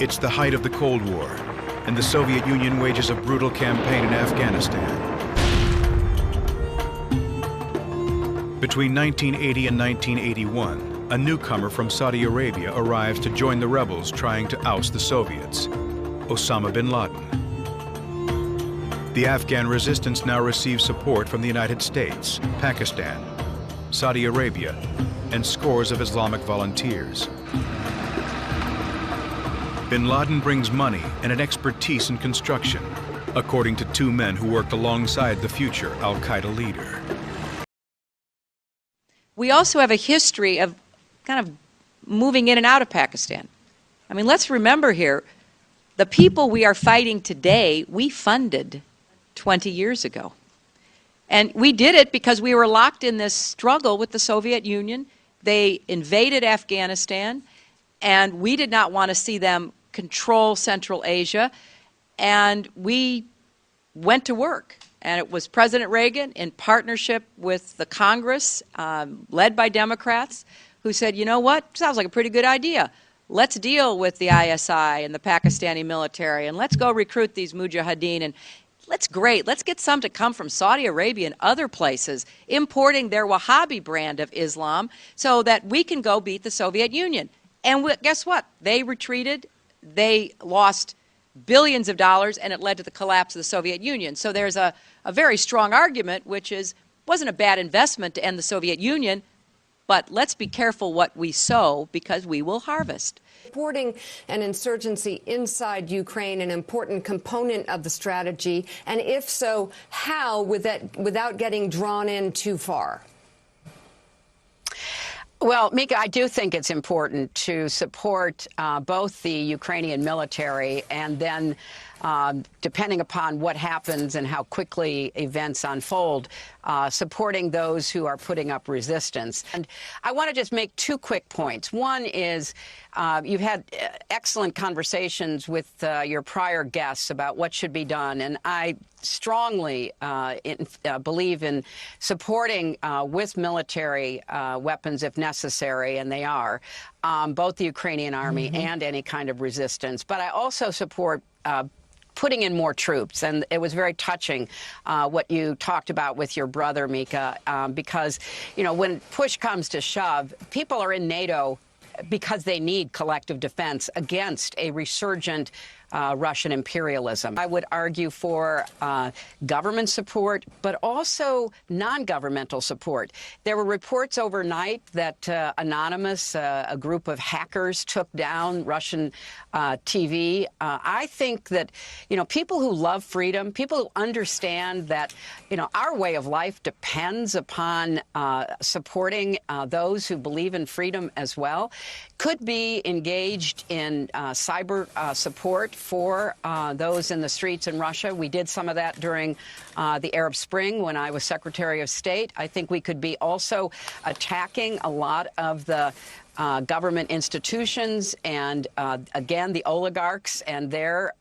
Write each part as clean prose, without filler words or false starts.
It's the height of the Cold War, and the Soviet Union wages a brutal campaign in Afghanistan. Between 1980 and 1981, a newcomer from Saudi Arabia arrives to join the rebels trying to oust the Soviets, Osama bin Laden. The Afghan resistance now receives support from the United States, Pakistan, Saudi Arabia, and scores of Islamic volunteers. Bin Laden brings money and an expertise in construction, according to two men who worked alongside the future al-Qaeda leader. We also have a history of kind of moving in and out of Pakistan. I mean, let's remember here, the people we are fighting today, we funded 20 years ago. And we did it because we were locked in this struggle with the Soviet Union. They invaded Afghanistan, and we did not want to see them control Central Asia. And we went to work. And it was President Reagan, in partnership with the Congress, led by Democrats, who said, you know what, sounds like a pretty good idea. Let's deal with the ISI and the Pakistani military, and let's go recruit these mujahideen. And let's get some to come from Saudi Arabia and other places, importing their Wahhabi brand of Islam so that we can go beat the Soviet Union. And guess what? They retreated. They lost billions of dollars, and it led to the collapse of the Soviet Union. So there's a very strong argument, which is, wasn't a bad investment to end the Soviet Union, but let's be careful what we sow because we will harvest. Supporting an insurgency inside Ukraine an important component of the strategy? And if so, how, without getting drawn in too far? Well, Mika, I do think it's important to support both the Ukrainian military and then, depending upon what happens and how quickly events unfold, supporting those who are putting up resistance. And I want to just make two quick points. One is you've had excellent conversations with your prior guests about what should be done, and I strongly believe in supporting with military weapons if necessary, and they are, both the Ukrainian army and any kind of resistance. But I also support putting in more troops. And it was very touching what you talked about with your brother, Mika, because, you know, when push comes to shove, people are in NATO because they need collective defense against a resurgent Russian imperialism. I would argue for government support, but also non-governmental support. There were reports overnight that Anonymous, a group of hackers, took down Russian TV. I think that, you know, people who love freedom, people who understand that, you know, our way of life depends upon supporting those who believe in freedom as well, could be engaged in cyber support for those in the streets in Russia. We did some of that during the Arab Spring when I was Secretary of State. I think we could be also attacking a lot of the government institutions and, again, the oligarchs and their,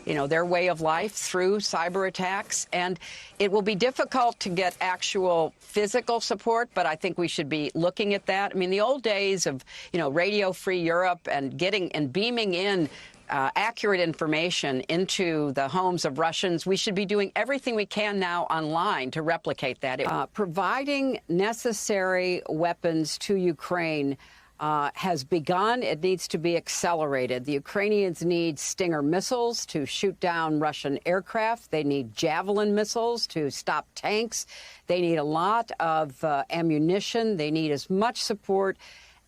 you know, their way of life through cyber attacks. And it will be difficult to get actual physical support, but I think we should be looking at that. I mean, the old days of, you know, Radio Free Europe and getting and beaming in accurate information into the homes of Russians, we should be doing everything we can now online to replicate that. Providing necessary weapons to Ukraine has begun. It needs to be accelerated. The Ukrainians need Stinger missiles to shoot down Russian aircraft. They need Javelin missiles to stop tanks. They need a lot of ammunition. They need as much support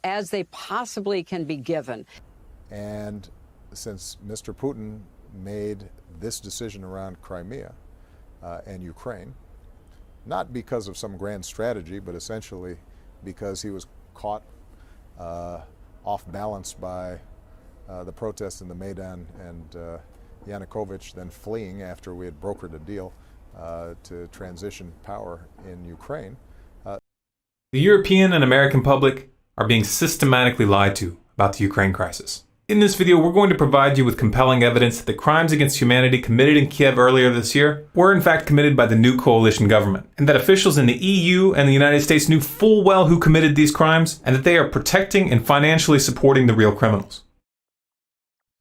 as they possibly can be given. And since Mr. Putin made this decision around Crimea and Ukraine, not because of some grand strategy, but essentially because he was caught off balance by the protests in the Maidan and Yanukovych then fleeing after we had brokered a deal to transition power in Ukraine. The European and American public are being systematically lied to about the Ukraine crisis. In this video, we're going to provide you with compelling evidence that the crimes against humanity committed in Kiev earlier this year were in fact committed by the new coalition government, and that officials in the EU and the United States knew full well who committed these crimes, and that they are protecting and financially supporting the real criminals.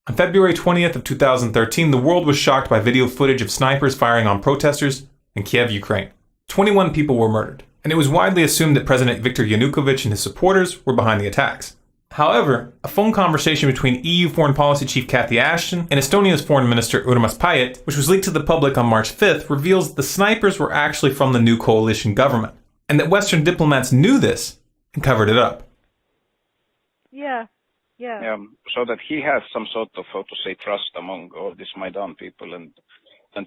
On February 20th of 2013, the world was shocked by video footage of snipers firing on protesters in Kiev, Ukraine. 21 people were murdered, and it was widely assumed that President Viktor Yanukovych and his supporters were behind the attacks. However, a phone conversation between EU Foreign Policy Chief Cathy Ashton and Estonia's Foreign Minister Urmas Paet, which was leaked to the public on March 5th, reveals that the snipers were actually from the new coalition government, and that Western diplomats knew this and covered it up. Yeah. So that he has some sort of, how to say, trust among all these Maidan people and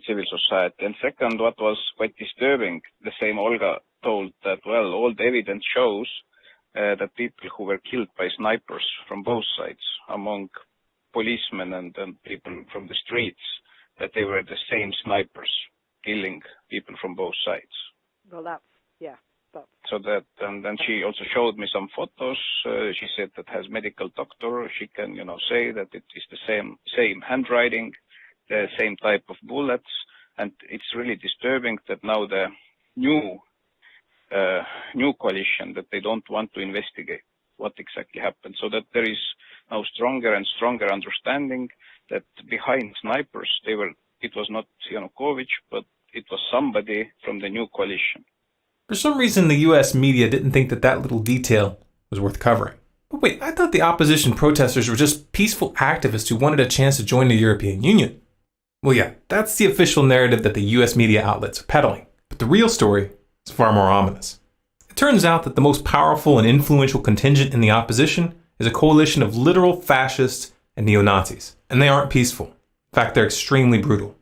civil society. And second, what was quite disturbing, the same Olga told that, well, all the evidence shows that people who were killed by snipers from both sides, among policemen and people from the streets, that they were the same snipers killing people from both sides. Well, that's. So that, and then she also showed me some photos. She said that has medical doctor. She can, say that it is the same handwriting, the same type of bullets, and it's really disturbing that now the new coalition that they don't want to investigate what exactly happened. So that there is now stronger and stronger understanding that behind snipers it was not Yanukovych, but it was somebody from the new coalition. For some reason, the US media didn't think that little detail was worth covering. But wait, I thought the opposition protesters were just peaceful activists who wanted a chance to join the European Union. Well, yeah, that's the official narrative that the US media outlets are peddling. But the real story is far more ominous. It turns out that the most powerful and influential contingent in the opposition is a coalition of literal fascists and neo-Nazis. And they aren't peaceful. In fact, they're extremely brutal.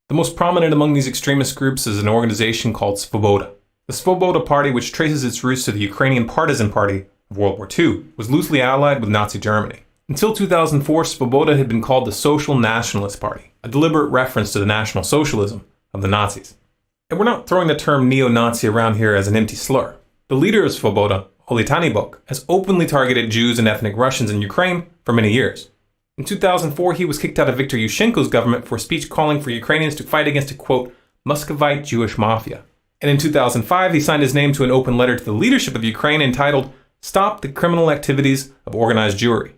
The most prominent among these extremist groups is an organization called Svoboda. The Svoboda party, which traces its roots to the Ukrainian partisan party of World War II, was loosely allied with Nazi Germany. Until 2004, Svoboda had been called the Social Nationalist Party, a deliberate reference to the National Socialism of the Nazis. And we're not throwing the term neo-Nazi around here as an empty slur. The leader of Svoboda, Oleg Tyagnibok, has openly targeted Jews and ethnic Russians in Ukraine for many years. In 2004, he was kicked out of Viktor Yushchenko's government for a speech calling for Ukrainians to fight against a, quote, Muscovite Jewish mafia. And in 2005, he signed his name to an open letter to the leadership of Ukraine entitled, Stop the Criminal Activities of Organized Jewry.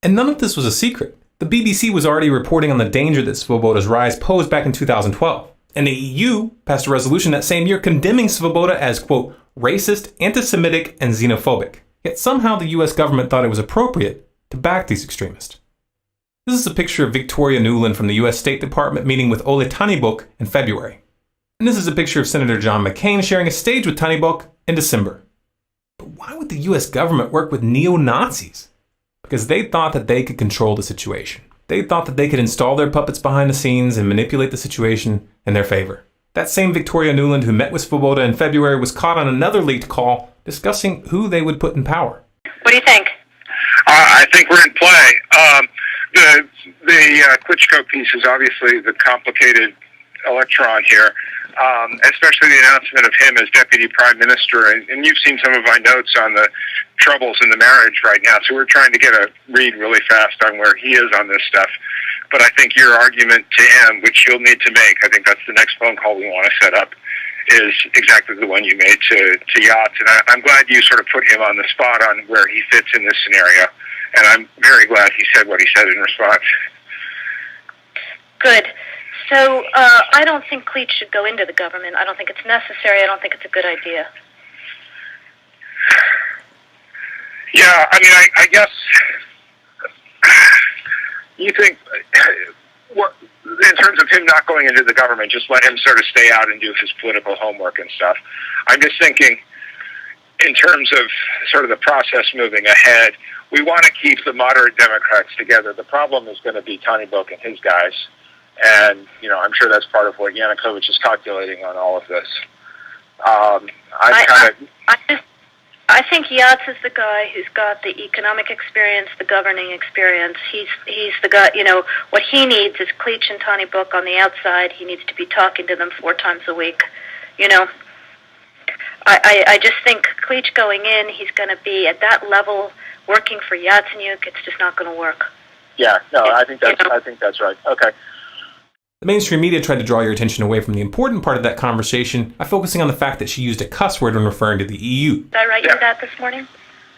And none of this was a secret. The BBC was already reporting on the danger that Svoboda's rise posed back in 2012. And the EU passed a resolution that same year condemning Svoboda as, quote, racist, anti-Semitic, and xenophobic. Yet somehow the US government thought it was appropriate to back these extremists. This is a picture of Victoria Nuland from the US State Department meeting with Oleg Tyagnibok in February. And this is a picture of Senator John McCain sharing a stage with Tyagnibok in December. But why would the US government work with neo-Nazis? Because they thought that they could control the situation. They thought that they could install their puppets behind the scenes and manipulate the situation in their favor. That same Victoria Nuland who met with Svoboda in February was caught on another leaked call discussing who they would put in power. What do you think? I think we're in play. The Klitchko piece is obviously the complicated electron here, especially the announcement of him as deputy prime minister. And you've seen some of my notes on the troubles in the marriage right now, so we're trying to get a read really fast on where he is on this stuff. But I think your argument to him, which you'll need to make, I think that's the next phone call we want to set up, is exactly the one you made to Yats. And I'm glad you sort of put him on the spot on where he fits in this scenario. And I'm very glad he said what he said in response. Good. So I don't think Klitsch should go into the government. I don't think it's necessary. I don't think it's a good idea. Yeah, I mean, I guess you think, in terms of him not going into the government, just let him sort of stay out and do his political homework and stuff. I'm just thinking, in terms of sort of the process moving ahead, we want to keep the moderate Democrats together. The problem is going to be Tyagnibok and his guys. And, I'm sure that's part of what Yanukovych is calculating on all of this. I think Yats is the guy who's got the economic experience, the governing experience. He's the guy, what he needs is Klitsch and Tyagnibok on the outside. He needs to be talking to them 4 times a week. I just think Klitsch going in, he's going to be at that level working for Yatsenuk. It's just not going to work. Yeah, no, I think that's right. Okay. The mainstream media tried to draw your attention away from the important part of that conversation by focusing on the fact that she used a cuss word when referring to the EU. Did I write you that this morning?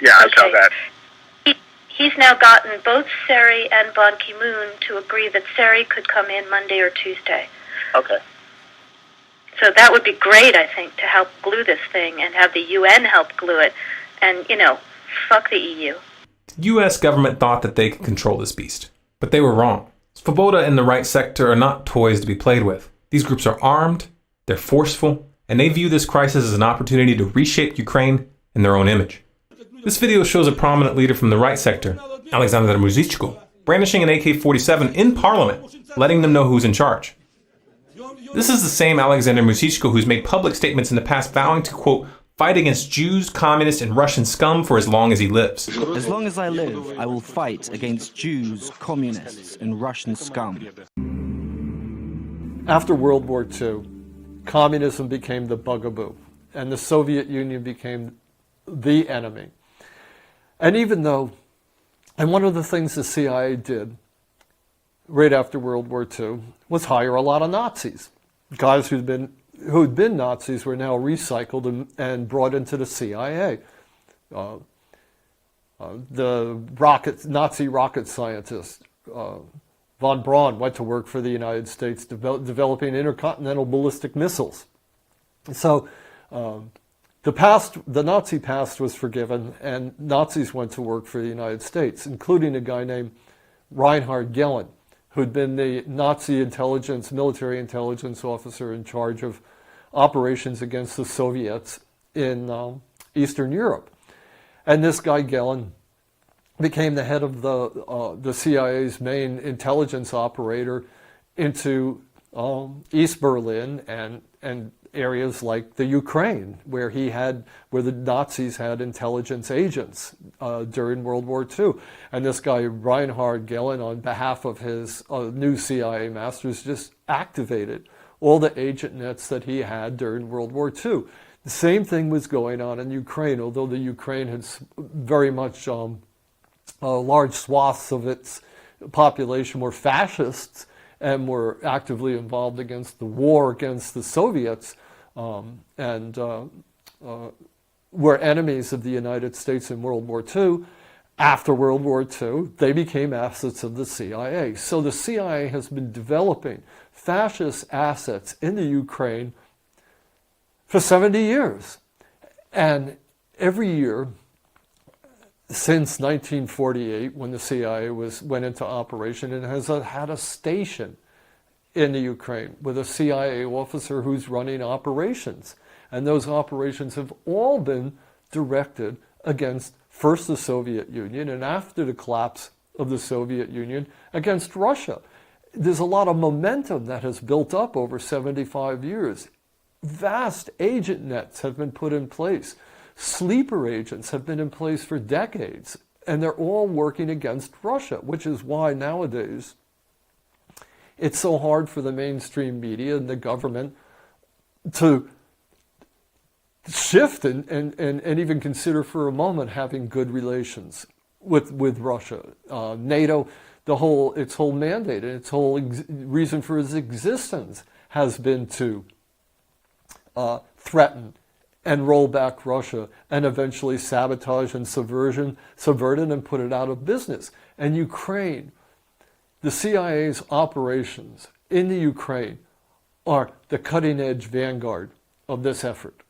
Yeah, I saw that. He's now gotten both Seri and Ban Ki-moon to agree that Seri could come in Monday or Tuesday. Okay. So that would be great, I think, to help glue this thing and have the UN help glue it. And, fuck the EU. The US government thought that they could control this beast, but they were wrong. Svoboda and the right sector are not toys to be played with. These groups are armed, they're forceful, and they view this crisis as an opportunity to reshape Ukraine in their own image. This video shows a prominent leader from the right sector, Alexander Musicko, brandishing an AK-47 in parliament, letting them know who's in charge. This is the same Alexander Musicko who's made public statements in the past vowing to, quote, fight against Jews, communists, and Russian scum for as long as he lives. As long as I live, I will fight against Jews, communists, and Russian scum. After World War II, communism became the bugaboo, and the Soviet Union became the enemy. And one of the things the CIA did right after World War II was hire a lot of Nazis. Guys who'd been Nazis were now recycled and brought into the CIA. The Nazi rocket scientist von Braun went to work for the United States developing intercontinental ballistic missiles. So the Nazi past was forgiven, and Nazis went to work for the United States, including a guy named Reinhard Gehlen, who'd been the Nazi military intelligence officer in charge of operations against the Soviets in Eastern Europe. And this guy Gehlen became the head of the CIA's main intelligence operator into East Berlin and areas like the Ukraine, where the Nazis had intelligence agents during World War II. And this guy Reinhard Gehlen, on behalf of his new CIA masters, just activated all the agent nets that he had during World War II. The same thing was going on in Ukraine, although the Ukraine had very much large swaths of its population were fascists and were actively involved against the war against the Soviets, and were enemies of the United States in World War II. After World War II, they became assets of the CIA. So the CIA has been developing fascist assets in the Ukraine for 70 years. And every year since 1948, when the CIA went into operation, it has had a station in the Ukraine with a CIA officer who's running operations. And those operations have all been directed against first the Soviet Union, and after the collapse of the Soviet Union, against Russia. There's a lot of momentum that has built up over 75 years. Vast agent nets have been put in place. Sleeper agents have been in place for decades, and they're all working against Russia, which is why nowadays it's so hard for the mainstream media and the government to shift and even consider for a moment having good relations with Russia. NATO, its whole mandate and its whole reason for its existence has been to threaten and roll back Russia and eventually sabotage and subvert it and put it out of business. And Ukraine, the CIA's operations in the Ukraine are the cutting-edge vanguard of this effort.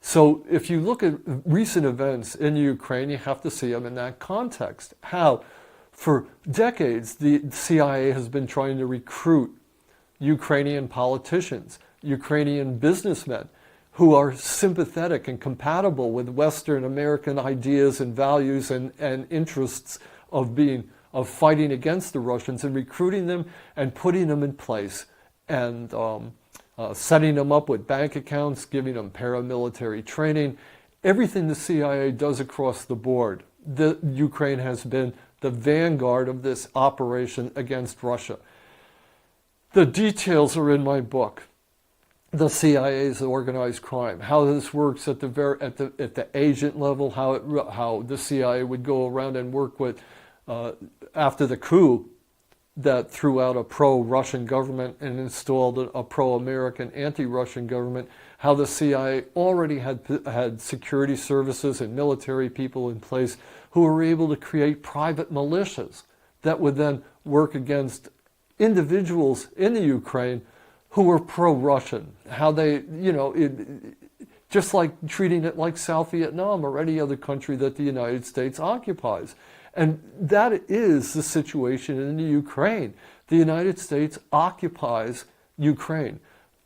So if you look at recent events in Ukraine, you have to see them in that context. How, for decades, the CIA has been trying to recruit Ukrainian politicians, Ukrainian businessmen, who are sympathetic and compatible with Western American ideas and values and interests of fighting against the Russians, and recruiting them and putting them in place and setting them up with bank accounts, giving them paramilitary training, everything the CIA does across the board. Ukraine has been the vanguard of this operation against Russia. The details are in my book, The CIA's Organized Crime, how this works at the agent level, how the CIA would go around and work with, after the coup that threw out a pro-Russian government and installed a pro-American anti-Russian government, how the CIA already had security services and military people in place who were able to create private militias that would then work against individuals in the Ukraine who were pro-Russian. How they, just like treating it like South Vietnam or any other country that the United States occupies. And that is the situation in the Ukraine. The United States occupies Ukraine.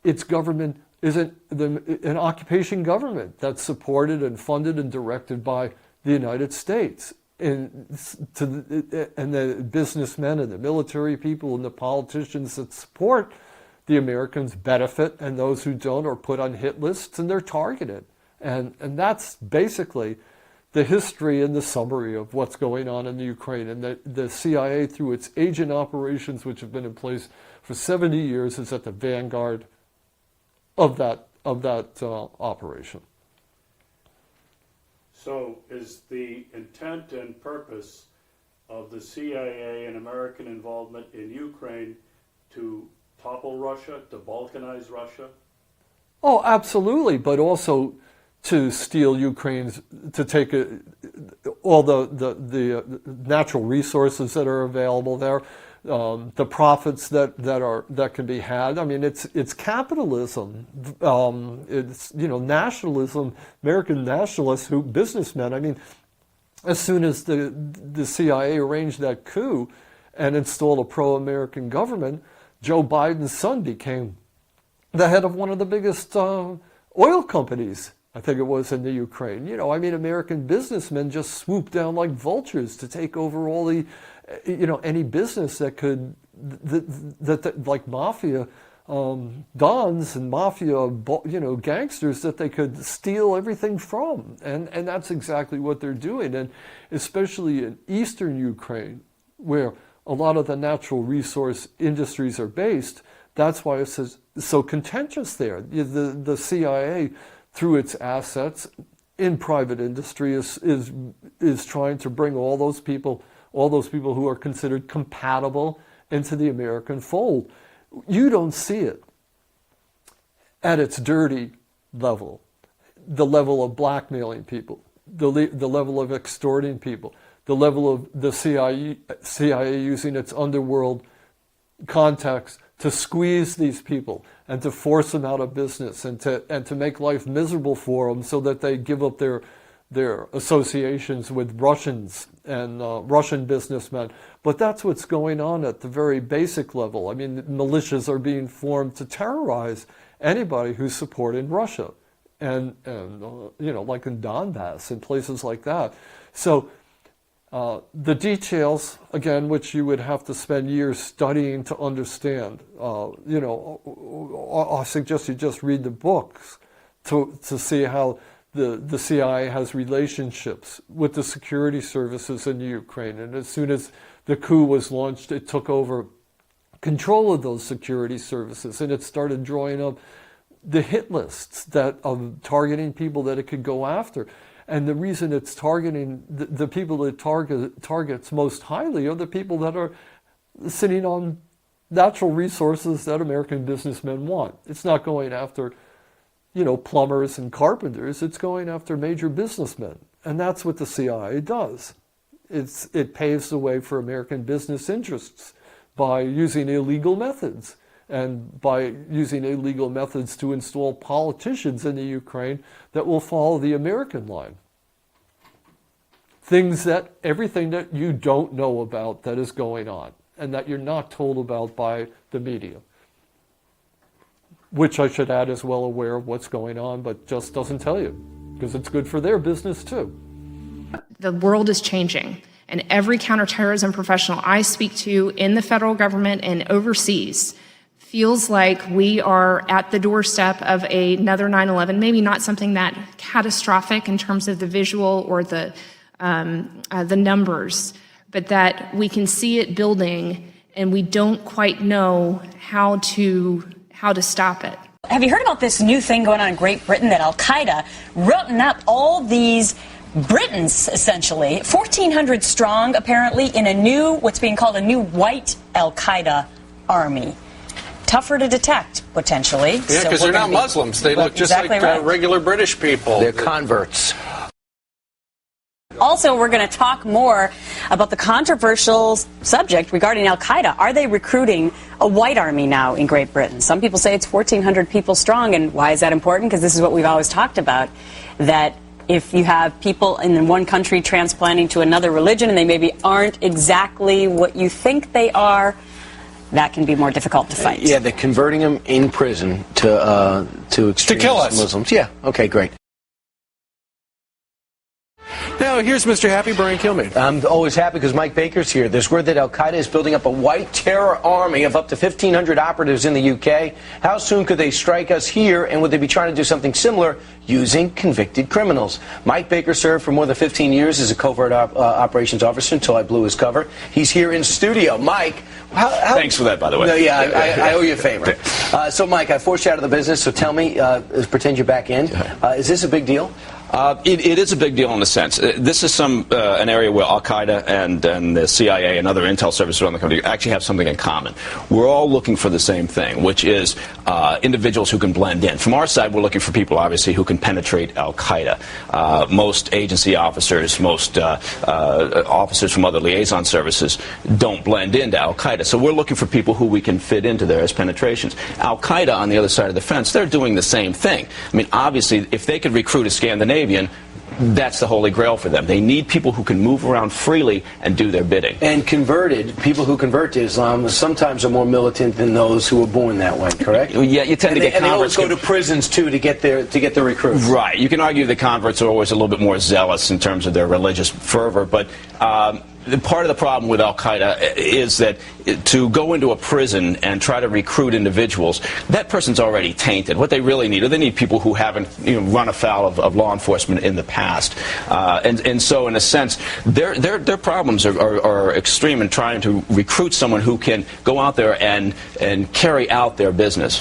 Its government isn't an occupation government that's supported and funded and directed by the United States. And the businessmen and the military people and the politicians that support the Americans benefit, and those who don't are put on hit lists and they're targeted. And that's basically the history and the summary of what's going on in the Ukraine. And the CIA, through its agent operations, which have been in place for 70 years, is at the vanguard of that operation. So is the intent and purpose of the CIA and American involvement in Ukraine to topple Russia, to balkanize Russia? Oh, absolutely, but also to steal Ukraine's, to take all the natural resources that are available there, the profits that can be had. I mean, it's capitalism. It's nationalism, American nationalists, businessmen. I mean, as soon as the CIA arranged that coup and installed a pro-American government, Joe Biden's son became the head of one of the biggest oil companies, I think it was, in the Ukraine. American businessmen just swooped down like vultures to take over all the, any business that could, that like mafia dons and mafia, gangsters that they could steal everything from. And that's exactly what they're doing. And especially in eastern Ukraine, where a lot of the natural resource industries are based, that's why it's so contentious there. The CIA, through its assets in private industry, is trying to bring all those people who are considered compatible into the American fold. You don't see it at its dirty level, the level of blackmailing people, the level of extorting people, the level of the CIA using its underworld contacts to squeeze these people and to force them out of business and to make life miserable for them so that they give up their associations with Russians and Russian businessmen. But that's what's going on at the very basic level. I mean, militias are being formed to terrorize anybody who's supporting Russia, and like in Donbass and places like that. So the details, again, which you would have to spend years studying to understand. I suggest you just read the books to see how the CIA has relationships with the security services in the Ukraine. And as soon as the coup was launched, it took over control of those security services, and it started drawing up the hit lists of targeting people that it could go after. And the reason it's targeting the people that targets most highly are the people that are sitting on natural resources that American businessmen want. It's not going after, plumbers and carpenters. It's going after major businessmen. And that's what the CIA does. It paves the way for American business interests by using illegal methods, and by using illegal methods to install politicians in the Ukraine that will follow the American line. Everything that you don't know about that is going on, and that you're not told about by the media, which I should add is well aware of what's going on, but just doesn't tell you, because it's good for their business too. The world is changing, and every counterterrorism professional I speak to in the federal government and overseas feels like we are at the doorstep of another 9/11, maybe not something that catastrophic in terms of the visual or the numbers, but that we can see it building and we don't quite know how to stop it. Have you heard about this new thing going on in Great Britain that Al-Qaeda written up all these Britons, essentially, 1,400 strong, apparently, in a new, what's being called a new white al-Qaeda army. Tougher to detect, potentially. Yeah, because they're not Muslims. They look just exactly like right. regular British people. They're converts. Also, we're going to talk more about the controversial subject regarding al-Qaeda. Are they recruiting a white army now in Great Britain? Some people say it's 1,400 people strong, and why is that important? Because this is what we've always talked about, that if you have people in one country transplanting to another religion and they maybe aren't exactly what you think they are, that can be more difficult to fight. Yeah, they're converting them in prison to extremist to kill us. Muslims. Yeah, okay, great. Now, here's Mr. Happy, Brian Kilmeade. I'm always happy because Mike Baker's here. There's word that al-Qaeda is building up a white terror army of up to 1,500 operatives in the UK. How soon could they strike us here, and would they be trying to do something similar using convicted criminals? Mike Baker served for more than 15 years as a covert operations officer until I blew his cover. He's here in studio. Mike, how thanks for that, by the way. No, yeah, I owe you a favor. So, Mike, I forced you out of the business, so tell me, pretend you're back in. Is this a big deal? It is a big deal in a sense. This is an area where Al-Qaeda and the CIA and other intel services around the country actually have something in common. We're all looking for the same thing, which is individuals who can blend in. From our side, we're looking for people, obviously, who can penetrate Al-Qaeda. Most agency officers, most officers from other liaison services don't blend into Al-Qaeda. So we're looking for people who we can fit into there as penetrations. Al-Qaeda, on the other side of the fence, they're doing the same thing. I mean, obviously, if they could recruit a Scandinavian, that's the holy grail for them. They need people who can move around freely and do their bidding. And people who convert to Islam sometimes are more militant than those who were born that way, correct? Yeah, you tend to get converts. And they always go to prisons, too, to get the recruits. Right. You can argue the converts are always a little bit more zealous in terms of their religious fervor, but part of the problem with Al-Qaeda is that to go into a prison and try to recruit individuals, that person's already tainted. What they really need, they need people who haven't run afoul of law enforcement in the past. And so, in a sense, their problems are extreme in trying to recruit someone who can go out there and carry out their business.